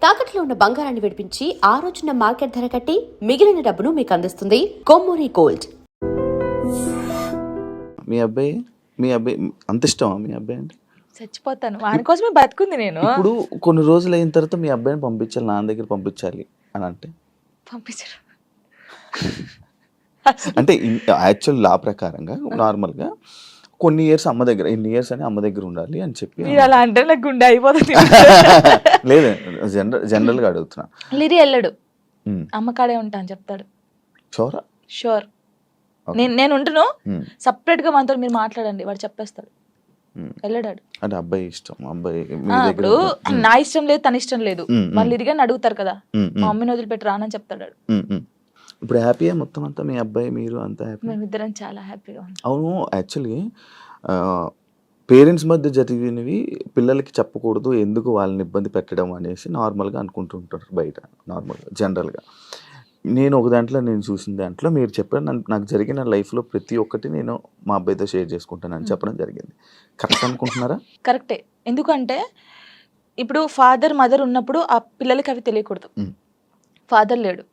తాకట్లో ఉన్న బంగారాన్ని విడిపించి ఆ రోజున మార్కెట్ ధర కట్టి మిగిలిన డబ్బును మీకు అందిస్తుంది కొమ్మూరి గోల్డ్. మీ అబ్బాయి అంత ఇష్టమా మీ అబ్బాయి అంటే? చచ్చిపోతాను వాని కోసమే బతుకుంది నేను. ఇప్పుడు కొన్ని రోజులు అయిన తర్వాత మీ అబ్బాయిని పంపించాలి, నాన్న దగ్గర పంపించాలి అని అంటే పంపించరు. అంటే యాక్చువల్ లా ప్రకారంగా నార్మల్గా కొన్ని ఇయర్స్ అమ్మ దగ్గర, ఇన్ని ఇయర్స్ అని అమ్మ దగ్గర ఉండాలి అని చెప్పి. మీరు అలా అంటే నాకు గుండె అయిపోతుంది. లేదు, జనరల్గా అడుగుతున్నా. లిరి వెళ్ళడు, అమ్మ కాడే ఉంటా అని చెప్తాడు. షోరా? షూర్. నేను ఉంటును, సపరేట్ గా మనతో మీరు మాట్లాడండి, వాడు చెప్పేస్తాడు. వెళ్ళడాడు. అంటే అబ్బాయి ఇష్టం, అబ్బాయి ఇప్పుడు నా ఇష్టం లేదు, తన ఇష్టం లేదు, వాళ్ళు ఇరిగాని అడుగుతారు కదా, మా మమ్మీని వదిలిపెట్టి రానని చెప్తాడు. ఇప్పుడు హ్యాపీయా మొత్తం అంతా? మీ అబ్బాయి మీరు అంతా హ్యాపీ? మేమిద్దరం చాలా హ్యాపీగా ఉన్నాం. అవును, యాక్చువల్లీ పేరెంట్స్ మధ్య జరిగినవి పిల్లలకి చెప్పకూడదు, ఎందుకు వాళ్ళని ఇబ్బంది పెట్టడం అనేసి నార్మల్గా అనుకుంటుంటారు బయట, నార్మల్గా జనరల్గా. నేను ఒక దాంట్లో నేను చూసిన దాంట్లో మీరు చెప్పారు, నాకు జరిగిన లైఫ్లో ప్రతి ఒక్కటి నేను మా అబ్బాయితో షేర్ చేసుకుంటానని చెప్పడం జరిగింది. కరెక్ట్ అనుకుంటున్నారా? కరెక్టే. ఎందుకంటే ఇప్పుడు ఫాదర్ మదర్ ఉన్నప్పుడు ఆ పిల్లలకి అవి తెలియకూడదు. ఫాదర్ లేడు,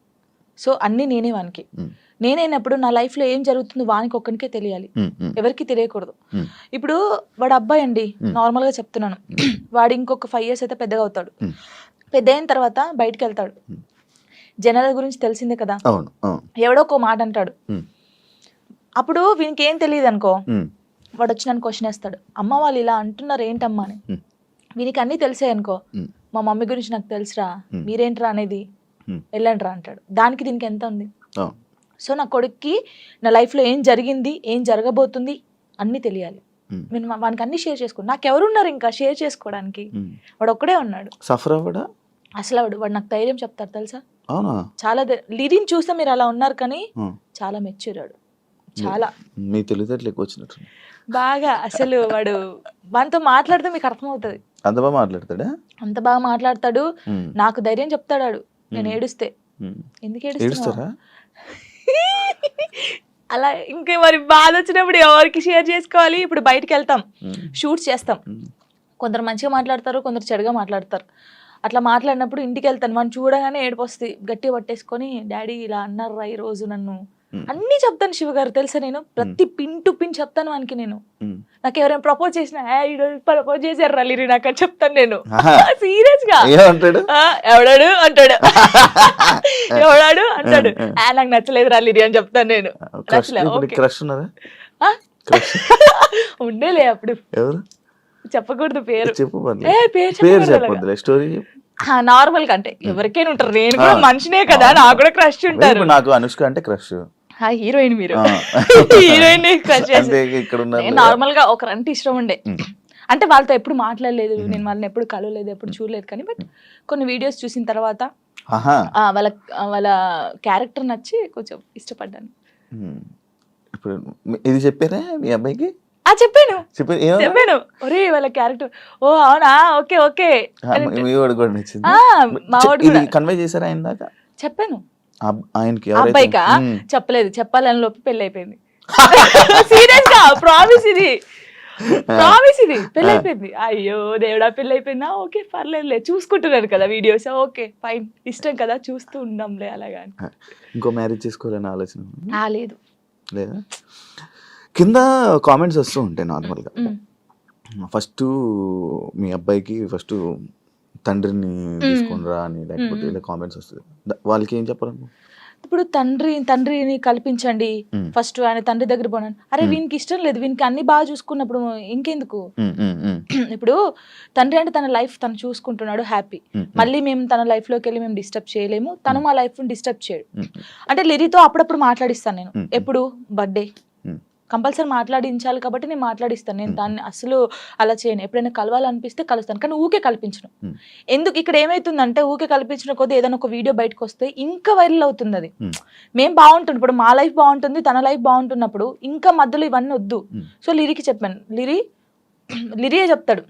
సో అన్నీ నేనే వానికి. నేనైనప్పుడు నా లైఫ్లో ఏం జరుగుతుందో వానికి ఒక్కనికే తెలియాలి, ఎవరికి తెలియకూడదు. ఇప్పుడు వాడు అబ్బాయి అండి, నార్మల్గా చెప్తున్నాను, వాడు ఇంకొక 5 years అయితే పెద్దగా అవుతాడు. పెద్ద అయిన తర్వాత బయటకు వెళ్తాడు, జనాల గురించి తెలిసిందే కదా, ఎవడో ఒక మాట అంటాడు. అప్పుడు వీనికి ఏం తెలియదు అనుకో, వాడు వచ్చి నన్ను క్వశ్చన్ వేస్తాడు, అమ్మ వాళ్ళు ఇలా అంటున్నారు ఏంటమ్మా అని. వీనికి అన్నీ తెలిసాయి అనుకో, మా మమ్మీ గురించి నాకు తెలుసురా, మీరేంట్రా అనేది, వెళ్ళండి రా అంటాడు. దానికి దీనికి ఎంత ఉంది? సో నా కొడుక్కి నా లైఫ్లో ఏం జరిగింది, ఏం జరగబోతుంది అన్నీ తెలియాలి. నేను వానికి అన్ని షేర్ చేసుకో, నాకు ఎవరున్నారు ఇంకా షేర్ చేసుకోవడానికి? వాడు ఒక్కడే ఉన్నాడు. సఫర్ అవ్వడా అసలు వాడు నాకు ధైర్యం చెప్తాడు తెలుసా. అవునా? చాలా లిరిని చూస్తే మీరు అలా ఉన్నారు, కానీ చాలా మెచ్యూరాడు. చాలా మీ తెలివితేటలు ఎక్కువ వచ్చినట్టు బాగా. అసలు వాడు వానితో మాట్లాడితే మీకు అర్థమవుతుంది. అంత బాగా మాట్లాడతాడా? అంత బాగా మాట్లాడతాడు. నాకు ధైర్యం చెప్తాడు నేను ఏడుస్తే. ఎందుకు ఏడుస్తారా? అలా ఇంకా మరి బాధ వచ్చినప్పుడు ఎవరికి షేర్ చేసుకోవాలి? ఇప్పుడు బయటికి వెళ్తాం, షూట్స్ చేస్తాం, కొందరు మంచిగా మాట్లాడతారు, కొందరు చెడుగా మాట్లాడతారు. అట్లా మాట్లాడినప్పుడు ఇంటికి వెళ్తాను, వాడిని చూడగానే ఏడుపు వస్తుంది, గట్టిగా పట్టేసుకొని డాడీ ఇలా అన్నారా ఈ రోజు నన్ను అన్నీ చెప్తాను. శివ గారు తెలుసా, నేను ప్రతి పిన్ టు పిన్ చెప్తాను వానికి. నేను నాకు ఎవరైనా ప్రపోజ్ చేసినా ప్రపోజ్ చేశారు లిరి నాకు అని చెప్తాను నేను, సీరియస్ గా. ఎవడాడు అంటాడు, ఎవడాడు అంటాడు, నాకు నచ్చలేదు లిరి అని చెప్తాను నేను. ఉండేలే అప్పుడు, చెప్పకూడదు పేరు, నార్మల్ గా అంటే ఎవరికైనా ఉంటారు, నేను కూడా మనిషినే కదా, నాకు కూడా క్రష్ ఉంటారు. నాకు అనుష్క అంటే క్రష్. హీరోయిన్ మీరు హీరోయిన్ క్రష్ నార్మల్ గా ఒకరంటే ఇష్టం ఉండే. అంటే వాళ్ళతో ఎప్పుడు మాట్లాడలేదు, నేను వాళ్ళని ఎప్పుడు కలవలేదు, ఎప్పుడు చూడలేదు, కానీ బట్ కొన్ని వీడియోస్ చూసిన తర్వాత వాళ్ళ క్యారెక్టర్ నచ్చి కొంచెం ఇష్టపడ్డాను. ఇప్పుడు ఇది చెప్పారా మీ అబ్బాయికి? చెప్పాను. ఒరే వాళ్ళ క్యారెక్టర్, ఓ అవునా, ఓకే ఓకే. కన్వే చేశారా ఆయన దాకా? చెప్పాను. ఆయనకి అబ్బాయికా చెప్పలేదు, చెప్పాలని లోపు పెళ్లి అయిపోయింది. సీరియస్ గా ప్రామిస్, ఇది పెళ్లి అయిపోయింది. అయ్యో దేవుడా, పెళ్లి అయిపోయిందా? ఓకే పర్లేదులే, చూసుకుంటున్నారు కదా వీడియోస్, ఓకే ఫైన్, ఇష్టం కదా చూస్తూ ఉండంలే అలాగా. ఇంకో మ్యారేజ్ చేసుకోవాలని ఆలోచన లేదు లేదా? కింద కామెంట్స్ వస్తూ ఉంటాయి నార్మల్గా. ఫస్ట్ మీ అబ్బాయికి ఫస్ట్ తండ్రిని తీసుకునిరా అని, లేకపోతే ఇలా కామెంట్స్ వస్తుంది, వాళ్ళకి ఏం చెప్పాలి? ఇప్పుడు తండ్రిని కల్పించండి ఫస్ట్, ఆయన తండ్రి దగ్గర పోనాను. అరే వీనికి ఇష్టం లేదు, వీనికి అన్ని బాగా చూసుకున్నప్పుడు ఇంకెందుకు? ఇప్పుడు తండ్రి అంటే తన లైఫ్ తను చూసుకుంటున్నాడు, హ్యాపీ. మళ్ళీ మేము తన లైఫ్ లోకి వెళ్ళి మేము డిస్టర్బ్ చేయలేము, తను మా లైఫ్ డిస్టర్బ్ చేయడు. అంటే లిరితో అప్పుడప్పుడు మాట్లాడిస్తాను నేను, ఎప్పుడు బర్త్డే కంపల్సరీ మాట్లాడించాలి కాబట్టి నేను మాట్లాడిస్తాను. నేను దాన్ని అసలు అలా చేయను, ఎప్పుడైనా కలవాలనిపిస్తే కలుస్తాను, కానీ ఊకే కల్పించను. ఎందుకు ఇక్కడ ఏమైతుందంటే, ఊకే కల్పించిన కొద్ది ఏదైనా ఒక వీడియో బయటకు వస్తే ఇంకా వైరల్ అవుతుంది. అది మేము బాగుంటుంది, ఇప్పుడు మా లైఫ్ బాగుంటుంది, తన లైఫ్ బాగుంటున్నప్పుడు ఇంకా మధ్యలో ఇవన్నీ వద్దు. సో లిరికి చెప్పాను, లిరియే చెప్తాడు,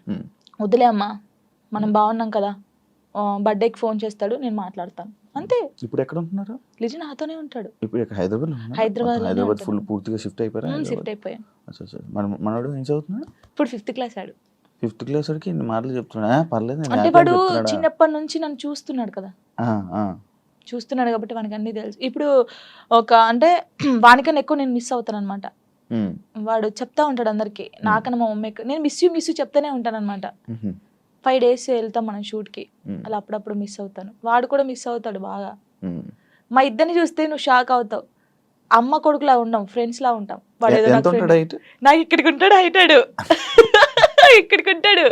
వద్దులే అమ్మా మనం బాగున్నాం కదా, బర్త్డేకి ఫోన్ చేస్తాడు, నేను మాట్లాడతాను అంతే. ఇప్పుడు ఎక్కడ ఉంటున్నారు? లిజి నాతోనే ఉంటాడు. ఇప్పుడు హైదరాబాద్ ఫుల్ పూర్తిగా షిఫ్ట్ అయిపోయాను. షిఫ్ట్ అయిపోయాను. మనోడు ఏం చదువుతున్నాడు? ఇప్పుడు 5th క్లాస్ ఆడు. 5th క్లాస్ వాడికి ఇన్ని మాటలు చెప్తున్నా పర్లేదు నేను అంటే happy అని వాడు చెప్తున్నాడా? చిన్నప్పటి నుంచి నన్ను చూస్తున్నాడు కదా, ఆ, ఆ, చూస్తున్నాడు కాబట్టి వానికి అన్ని తెలుసు. ఇప్పుడు అంటే వానికన్నా ఎక్కువ నేను మిస్ అవుతాను అనమాట. ఉమ్, వాడు చెప్తా ఉంటాడు అందరికి, నాకన్నా మా మమ్మీ నేను మిస్ యూ చెప్తానే ఉంటాను అనమాట. ఉహు, 5 days వెళ్తాం మనం షూట్కి, ఉమ్, అలా అప్పుడప్పుడు మిస్ అవుతాను. వాడు కూడా మిస్ అవుతాడు బాగా. ఉమ్. మా ఇద్దరిని చూస్తే నువ్వు షాక్ అవుతావు. అమ్మ కొడుకులా ఉండం, ఫ్రెండ్స్ లా ఉంటాం. వాడు ఏదో ఎంత నాకు ఉంటాడు friend. హైట్? నాకు ఇక్కడికి ఉంటాడు, హైటాడు ఇక్కడికి ఉంటాడు.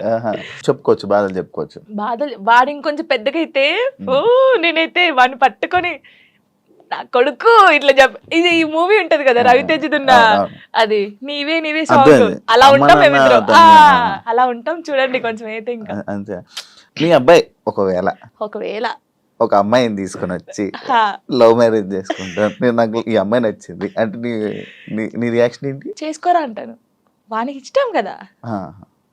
చెప్పుకోవచ్చు, బాధలు చెప్పుకోవచ్చు. బాధలు. వాడు ఇంకొంచెం పెద్దగా అయితే నేనైతే వాడిని పట్టుకొని నా కొడుకు ఇట్లా ఇది ఈ మూవీ ఉంటది కదా రవితేజదున్న, అది నీవే నీవే సాంగ్, అర్థమైంది. అలా అమ్మ ఉంటాం నాన్న మేమిద్దరం. దాన్ని, అలా ఉంటాం చూడండి కొంచెం అయితే. ఇంకా అంతే. మీ అబ్బాయి ఒకవేళ ఒక అమ్మాయిని తీసుకొని వచ్చి హా, లవ్ మ్యారేజ్ చేసుకుంటాను, నేను నాకు ఈ అమ్మాయి నచ్చింది అంటే నీ రియాక్షన్ ఏంటి? చేసుకోరా అంటాను. వానికి ఇష్టం కదా, ఆ,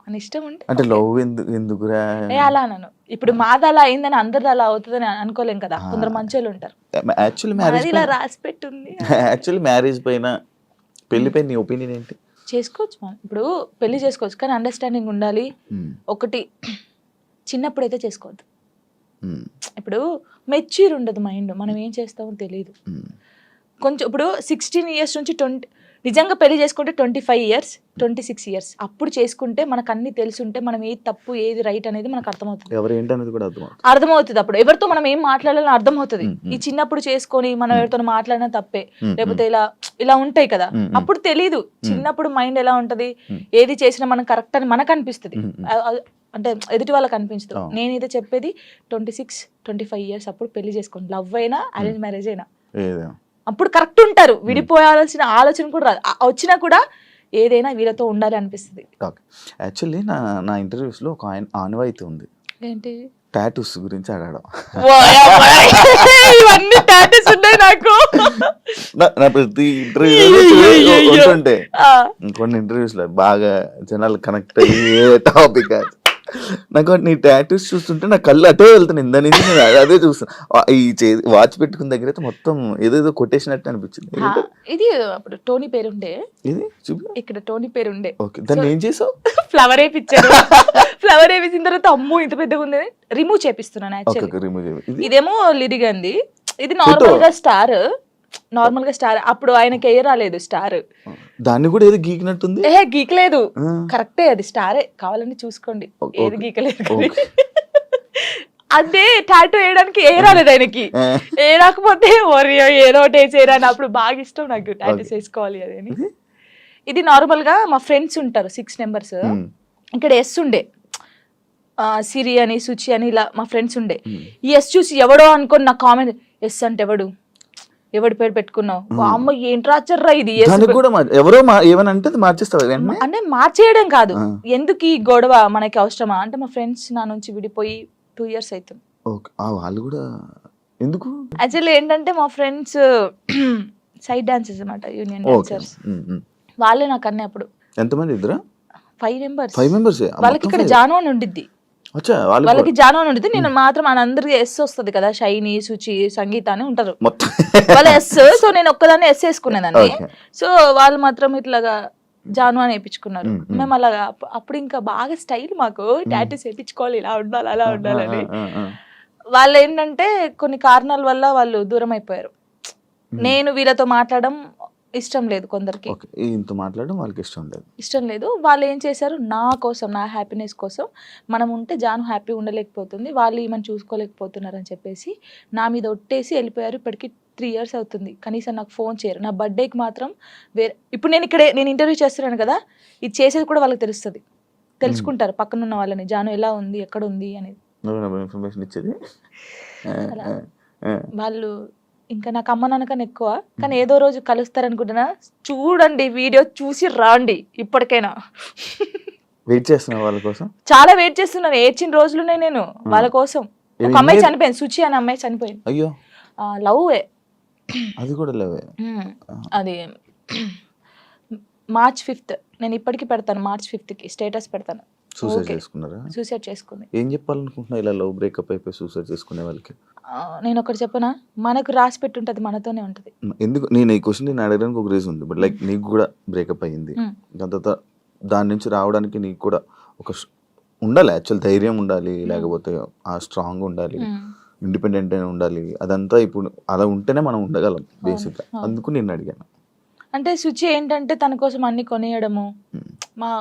వాని ఇష్టం ఉంటే అంటే okay. లవ్ ఎందుకురా? అలా అన్నాను. ఇప్పుడు మాది అలా అయిందని అందరిది అలా అవుతుందని అనుకోలేం కదా, కొందరు మంచోళ్ళు ఉంటారు. యాక్చువల్లీ మ్యారేజ్ మనది ఇలా రాసి పెట్టుంది. యాక్చువల్లీ మ్యారేజ్ పైన పెళ్లి పైన నీ ఒపీనియన్ ఏంటి? చేసుకోవచ్చు మనం, ఇప్పుడు పెళ్లి చేసుకోవచ్చు, కానీ అండర్స్టాండింగ్ ఉండాలి. ఒకటి, చిన్నప్పుడైతే చేసుకోవద్దు. ఇప్పుడు మెచ్యూర్ ఉండదు మైండ్, మనం ఏం చేస్తామో తెలియదు. కొంచెం ఇప్పుడు 16 years నుంచి 20, నిజంగా పెళ్లి చేసుకుంటే 25 years 26 years అప్పుడు చేసుకుంటే మనకు అన్ని తెలుసుంటే మనం ఏది తప్పు ఏది రైట్ అనేది మనకు అర్థమవుతుంది. ఎవరు ఏంటనేది కూడా అర్థమవుతుంది. అప్పుడు ఎవరితో మనం ఏం మాట్లాడాలని అర్థమవుతుంది. ఈ చిన్నప్పుడు చేసుకొని మనం ఎవరితో మాట్లాడినా తప్పే, లేకపోతే ఇలా ఉంటాయి కదా, అప్పుడు తెలీదు. చిన్నప్పుడు మైండ్ ఎలా ఉంటది, ఏది చేసినా మనం కరెక్ట్ అని మనకు అనిపిస్తుంది, అంటే ఎదుటి వాళ్ళకి అనిపించదు. నేనైతే చెప్పేది 26-25 years అప్పుడు పెళ్లి చేసుకోండి. లవ్ అయినా అరేంజ్ మ్యారేజ్ అయినా అప్పుడు కరెక్ట్ ఉంటారు. విడిపోయాల్సిన ఆలోచన కూడా రాదు. వచ్చినా కూడా ఏదైనా వీళ్ళతో ఉండాలి అనిపిస్తుంది. యాక్చువల్లీ నా ఇంటర్వ్యూస్లో ఒక ఆనవాయితీ ఉంది, ఏంటి టాటూస్ గురించి అడగడం. ఇవన్నీ టాటూస్ ఉన్నాయి నాకు. నా ప్రతి ఇంటర్వ్యూ ఉంటుంటే కొన్ని ఇంటర్వ్యూస్ లో బాగా జనాలు కనెక్ట్ అయ్యే టాపిక్ నాకు నీ టాటూస్ చూస్తుంటే నా కళ్ళు అటే వెళ్తాను. ఇందా నుంచి నేను అదే చూస్తాను. ఈ వాచ్ పెట్టుకున్న దగ్గర అయితే మొత్తం ఏదేదో కొట్టేసినట్టు అనిపించింది. ఇది అప్పుడు టోనీ పేరుండే, ఇది చూపి ఇక్కడ టోనీ పేరుండే. ఓకే, దాన్ని ఏం చేసావు? ఫ్లవర్ వేయించారు. ఫ్లవర్ వేయించిన తర్వాత అమ్మో ఇంత పెద్దగా ఉంది, రిమూవ్ చేపిస్తున్నాను. యాక్చువల్లీ ఇదేమో లిరిగంది, ఇది నార్మల్ గా స్టార్, నార్మల్ గా స్టార్. అప్పుడు ఆయనకి ఏ రాలేదు స్టార్, దాన్ని కూడా ఏదో గీకినట్టుంది. గీకలేదు, కరెక్టే, అది స్టారే, కావాలని చూసుకోండి, ఏది గీకలేదు. అదే టాటూ వేయడానికి ఏ రాలేదు ఆయనకి, ఏ రాకపోతే ఏదో ఒకటి వేసేరా అని. అప్పుడు బాగా ఇష్టం నాకు టాటూస్ వేసుకోవాలి అది అని. ఇది నార్మల్ గా మా ఫ్రెండ్స్ ఉంటారు 6 members, ఇక్కడ ఎస్ ఉండే, సిరి అని సుచి అని ఇలా మా ఫ్రెండ్స్ ఉండే. ఈ ఎస్ చూసి ఎవడో అనుకోని నా కామెంట్, ఎస్ అంటే ఎవడి పేరు పెట్టుకున్నావు, అమ్మ ఏంటి రాచర్రా ఇది, ఎవరో ఏమని అంటే మార్చేస్తావు అంటే మార్చేయడం కాదు, ఎందుకు ఈ గొడవ మనకి అవసరమా అంటే. మా ఫ్రెండ్స్ నా నుంచి విడిపోయి 2 years అవుతుంది. వాళ్ళు కూడా ఎందుకు? యాక్చువల్లీ ఏంటంటే మా ఫ్రెండ్స్ సైడ్ డాన్సర్స్ అన్నమాట, యూనియన్ డాన్సర్స్. వాళ్ళే నాకు అన్నీ. అప్పుడు ఎంతమంది? ఇద్దరా? 5 members. వాళ్ళకి ఇక్కడ జాను అని ఉండిద్ది, వాళ్ళకి జాను అని ఉండిద్ది. నేను మాత్రం అందరికి ఎస్ వస్తుంది కదా, షైని సుచి సంగీత అని ఉంటారు వాళ్ళ ఎస్. సో నేను ఒక్కదాన్ని ఎస్ వేసుకునేదాన్ని. సో వాళ్ళు మాత్రం ఇట్లాగా జాను అని వేయించుకున్నారు. మేము అలాగా అప్పుడు ఇంకా బాగా స్టైల్ మాకు, టాటూస్ వేయించుకోవాలి, ఇలా ఉండాలి అలా ఉండాలని. వాళ్ళు ఏంటంటే కొన్ని కారణాల వల్ల వాళ్ళు దూరం అయిపోయారు. నేను వీళ్ళతో మాట్లాడడం ఇష్టం లేదు కొందరికి, ఇంత మాట్లాడడం వాళ్ళకి ఇష్టం లేదు. వాళ్ళు ఏం చేశారు, నా కోసం, నా హ్యాపీనెస్ కోసం, మనం ఉంటే జాను హ్యాపీ ఉండలేకపోతుంది, వాళ్ళు ఈమెను చూసుకోలేకపోతున్నారు అని చెప్పేసి నా మీద ఒట్టేసి వెళ్ళిపోయారు. ఇప్పటికి 3 years అవుతుంది, కనీసం నాకు ఫోన్ చేయరు. నా బర్త్డేకి మాత్రం ఇప్పుడు నేను ఇంటర్వ్యూ చేస్తున్నాను కదా, ఇది చేసేది కూడా వాళ్ళకి తెలుసుకుంటారు పక్కన ఉన్న వాళ్ళని, జాను ఎలా ఉంది, ఎక్కడ ఉంది అనేది ఇన్ఫర్మేషన్ ఇచ్చేది. వాళ్ళు ఇంకా నాకు అమ్మ నాన్నకన్నా ఎక్కువ, కానీ ఏదో రోజు కలుస్తారనుకుంటున్నా. చూడండి వీడియో చూసి రాండి, ఇప్పటికైనా వెయిట్ చేస్తున్నా వాళ్ళ కోసం, చాలా వెయిట్ చేస్తున్నాను. ఏడ్చిన రోజులునే నేను వాళ్ళ కోసం. ఒక అమ్మాయి చనిపోయింది, సుచి అనే అమ్మాయి చనిపోయింది. అయ్యో, లవ్, అది కూడా లవ్. అది March 5th, నేను ఇప్పటికి పెడతాను, March 5th స్టేటస్ పెడతాను. సూసైడ్ చేసుకుంది. ఏం చెప్పాలనుకుంటున్నా ఇలా లవ్ బ్రేకప్ అయిపోయి సూసైడ్ చేసుకునే వాళ్ళకి? నేను ఒకటి చెప్పనా, మనకు రాసి పెట్టుంటది, మనతోనే ఉంటది. ఎందుకు నేను ఈ క్వశ్చన్ నేను అడగడానికి ఒక రీజన్ ఉంది. బట్ లైక్ నీకు కూడా బ్రేకప్ అయ్యింది, దాని తర్వాత దాని నుంచి రావడానికి నీకు కూడా ఒక ఉండాలి, యాక్చువల్ ధైర్యం ఉండాలి, లేకపోతే ఆ స్ట్రాంగ్ ఉండాలి, ఇండిపెండెంట్ అయినా ఉండాలి. అదంతా ఇప్పుడు అలా ఉంటేనే మనం ఉండగలం బేసిక్గా. అందుకు నేను అడిగాను. అంటే శుచి ఏంటంటే తన కోసం అన్ని కొనియడము.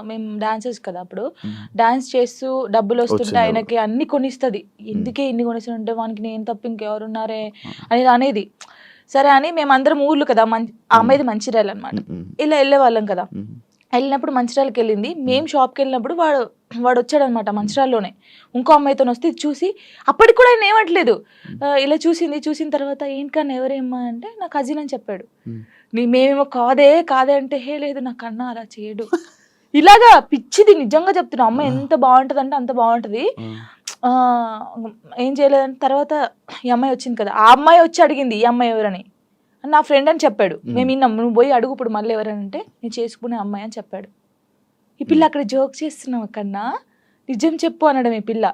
మేము డాన్సర్స్ కదా, అప్పుడు డాన్స్ చేస్తూ డబ్బులు వస్తుంటే ఆయనకి అన్ని కొనిస్తుంది. ఎందుకే ఇన్ని కొనిస్తుంటే వానికి నేను తప్ప ఇంకెవరున్నారే అనేది అనేది. సరే అని మేమందరం ఊర్లు కదా, ఆ అమ్మాయిది మంచిర్యాల అనమాట, ఇలా వెళ్ళే వాళ్ళం కదా. వెళ్ళినప్పుడు మంచిర్యాలకి వెళ్ళింది. మేము షాప్కి వెళ్ళినప్పుడు వాడు వచ్చాడనమాట మంచిర్యాలలోనే ఇంకో అమ్మాయితో వస్తే చూసి అప్పటికి కూడా ఆయన ఏమట్లేదు. ఇలా చూసిన తర్వాత ఏంటన్నా ఎవరేమ్మా అంటే నా కజిన్ అని చెప్పాడు. మేమేమో కాదే అంటే హే లేదు నా కన్నా అలా చేయడు. ఇలాగా పిచ్చిది నిజంగా చెప్తున్నా. అమ్మాయి ఎంత బాగుంటుంది అంటే అంత బాగుంటుంది. ఏం చేయలేదంటే తర్వాత ఈ అమ్మాయి వచ్చింది కదా, ఆ అమ్మాయి వచ్చి అడిగింది ఈ అమ్మాయి ఎవరని. నా ఫ్రెండ్ అని చెప్పాడు. మేము విన్నాం. నువ్వు పోయి అడుగు ఇప్పుడు మళ్ళీ ఎవరంటే నేను చేసుకునే అమ్మాయి అని చెప్పాడు. ఈ పిల్ల అక్కడ జోక్ చేస్తున్నావు కన్నా, నిజం చెప్పు అనడం. ఈ పిల్ల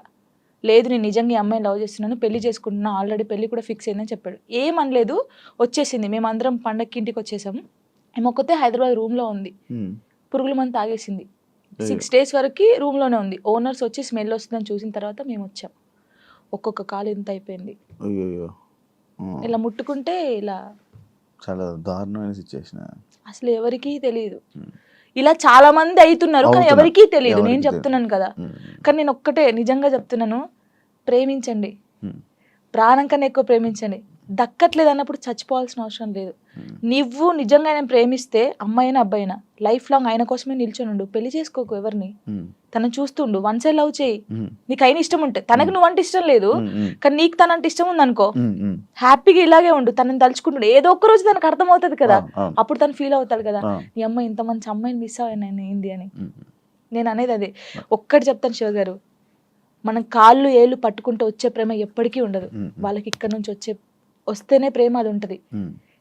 లేదు నేను నిజంగా ఈ అమ్మాయిని లవ్ చేస్తున్నాను, పెళ్లి చేసుకుంటున్నా, ఆల్రెడీ పెళ్లి కూడా ఫిక్స్ అయిందని చెప్పాడు. ఏమనలేదు, వచ్చేసింది. మేమందరం పండగకి ఇంటికి వచ్చేసాము. ఏమొక్కతే హైదరాబాద్ రూమ్లో ఉంది. పురుగుల మందు తాగేసింది. 6 days వరకు రూమ్లోనే ఉంది. ఓనర్స్ వచ్చి స్మెల్ వస్తుందని చూసిన తర్వాత మేము వచ్చాం. ఒక్కొక్క కాలు ఇంత అయిపోయింది. ఇలా ముట్టుకుంటే ఇలా చాలా దారుణమైన సిచ్యువేషన్. అసలు ఎవరికీ తెలియదు. ఇలా చాలా మంది అవుతున్నారు కానీ ఎవరికీ తెలియదు. నేను చెప్తున్నాను కదా. కానీ నేను ఒక్కటే నిజంగా చెప్తున్నాను, ప్రేమించండి, ప్రాణం కన్నా ఎక్కువ ప్రేమించండి. దక్కట్లేదు అన్నప్పుడు చచ్చిపోవాల్సిన అవసరం లేదు. నువ్వు నిజంగా ఆయన ప్రేమిస్తే అమ్మాయినా అబ్బాయినా లైఫ్ లాంగ్ ఆయన కోసమే నిల్చొని ఉండు. పెళ్లి చేసుకోకు ఎవరిని, తనని చూస్తుండు. వన్ సైడ్ లవ్ చేయి. నీకు అయిన ఇష్టం ఉంటే, తనకు నువ్వంటే ఇష్టం లేదు కానీ నీకు తనంటే ఇష్టం ఉంది అనుకో, హ్యాపీగా ఇలాగే ఉండు. తనని తలుచుకుంటుండు. ఏదో ఒక్క రోజు తనకు అర్థం అవుతుంది కదా, అప్పుడు తను ఫీల్ అవుతాడు కదా, ఈ అమ్మాయి ఇంత మంచి అమ్మాయిని మిస్ అయ్యాను ఏంది అని. నేను అనేది అదే. ఒక్కటి చెప్తాను శివ గారు, మనం కాళ్ళు ఏళ్ళు పట్టుకుంటే వచ్చే ప్రేమ ఎప్పటికీ ఉండదు. వాళ్ళకి ఇక్కడ నుంచి వస్తేనే ప్రేమ అది ఉంటది.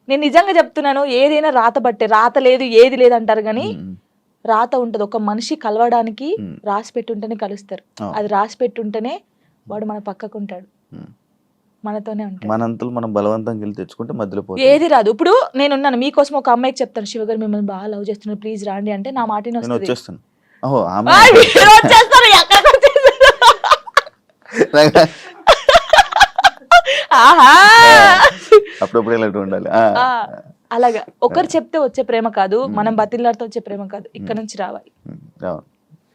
నేను నిజంగా చెప్తున్నాను. ఏదైనా రాత బట్టే, రాత లేదు ఏది లేదు అంటారు కానీ రాత ఉంటది. ఒక మనిషి కలవడానికి రాసి పెట్టుంటేనే కలుస్తారు. అది రాసి పెట్టుంటేనే వాడు మన పక్కకు ఉంటాడు, మనతోనే ఉంటాడు. మనంతలు మనం బలవంతంగా వెళ్ళి తెచ్చుకుంటే మధ్యలో ఏది రాదు. ఇప్పుడు నేనున్నాను మీకోసం, ఒక అమ్మాయికి చెప్తాను శివగారు మిమ్మల్ని బాగా లవ్ చేస్తున్నాను ప్లీజ్ రాండి అంటే నా మాటని వస్తుంది. అప్పుడప్పుడు ఇలాంటి ఉండాలి. అలాగా ఒకరు చెప్తే వచ్చే ప్రేమ కాదు, మనం బతిలాడితే వచ్చే ప్రేమ కాదు, ఇక్కడ నుంచి రావాలి.